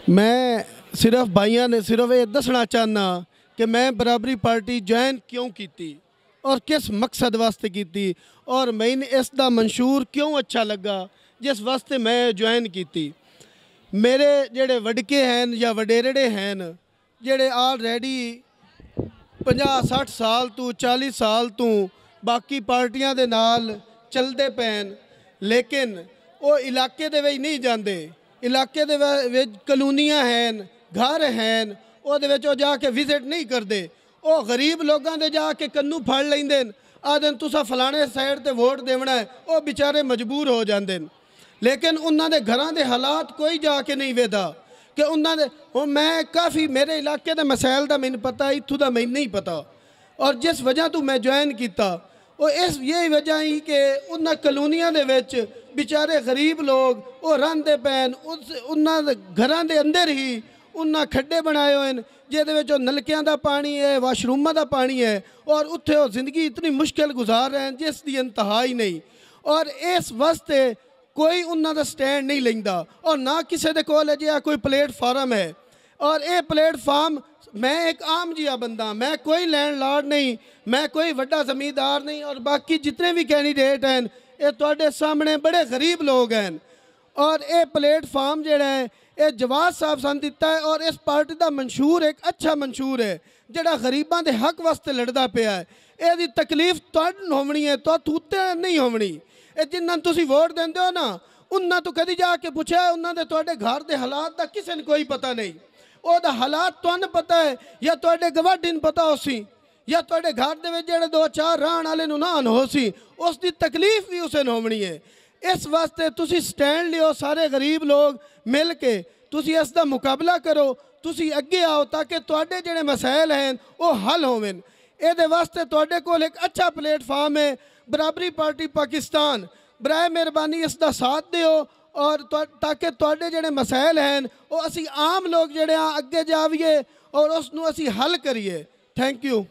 मैं सिर्फ भाइयों ने सिर्फ ये दसना चाहना कि मैं बराबरी पार्टी ज्वाइन क्यों की और किस मकसद वास्ते की और मैंने इसका मंशूर क्यों अच्छा लगा जिस वास्ते मैं ज्वाइन की। मेरे जेड़े वडके हैं या वडेरड़े हैं जेड़े ऑलरेडी 50-60 साल तो 40 साल तो बाकी पार्टियां दे नाल चलते पैन, लेकिन वो इलाके दे विच नहीं जाते। इलाके दे विच कलोनियां हैं, घर हैं, वो जाके विजिट नहीं करते। वो गरीब लोगों दे जाके कन्नू फड़ लेंदे, आदन तुसा फलाने साइड ते वोट देवना है, वो बेचारे मजबूर हो जाते। लेकिन उन्होंने घरों के हालात कोई जाके नहीं वेदा कि उन्होंने मैं काफ़ी मेरे इलाके के मसैल का मैंने पता, इत्थों का मैंने नहीं पता। और जिस वजह तो मैं ज्वाइन किया वो इस यही वजह ही कि उन्होंने कलोनिया दे विच बेचारे गरीब लोग वो रहिंदे पैन, उन्होंने घरों के अंदर ही उन्हें खड्डे बनाए हुए हैं जिहदे नलकियां का पानी है, वाशरूमां का पानी है, और उत्थे वो जिंदगी इतनी मुश्किल गुजार रहे हैं जिसकी इंतहा ही नहीं। और इस वास्ते कोई उन्होंने स्टैंड नहीं लेंदा और ना किसी के कोल अजिहा कोई प्लेटफार्म है। और ये प्लेटफार्म मैं एक आम जिहा बंदा, मैं कोई लैंडलॉर्ड नहीं, मैं कोई वड्डा जमींदार नहीं, और बाकी जितने भी कैंडीडेट हैं ये तुहाडे सामने बड़े गरीब लोग हैं। और ये प्लेटफार्म जिहड़ा है ये जवाद साहब सन दिता है, और इस पार्टी का मंशूर एक अच्छा मंशूर है जिहड़ा गरीबों के हक वास्ते लड़दा पिया है। यदी तकलीफ तुहानूं होनी है तो उत्ते नहीं होनी। जिन्होंने तुसीं वोट देंदे हो ना उन्होंने तो कभी जाके पूछा उन्होंने तुहाडे घर के हालात का किसी ने कोई पता नहीं। वो हालात तुहानूं पता है या तुहाडे गवाढ़ी नूं पता हो सी या तुहाडे घर दे विच जिहड़े 2-4 रहण वाले नूं ना हो सी, उसकी तकलीफ भी उसे होनी है। इस वास्ते तुसीं स्टैंड लियो, सारे गरीब लोग मिल के तुसीं इसका मुकाबला करो, तुसीं अगे आओ ताकि तुहाडे जिहड़े मसैल हैं वो हल होवें। इहदे वास्ते तुहाडे कोल एक अच्छा प्लेटफार्म है बराबरी पार्टी पाकिस्तान। बराए मेहरबानी इसका साथ दिओ और ताकि तुहाडे जिहड़े मसैल हैं वो असी आम लोग जिहड़े अगे जाविए और उसनूं असी हल करिए। Thank you.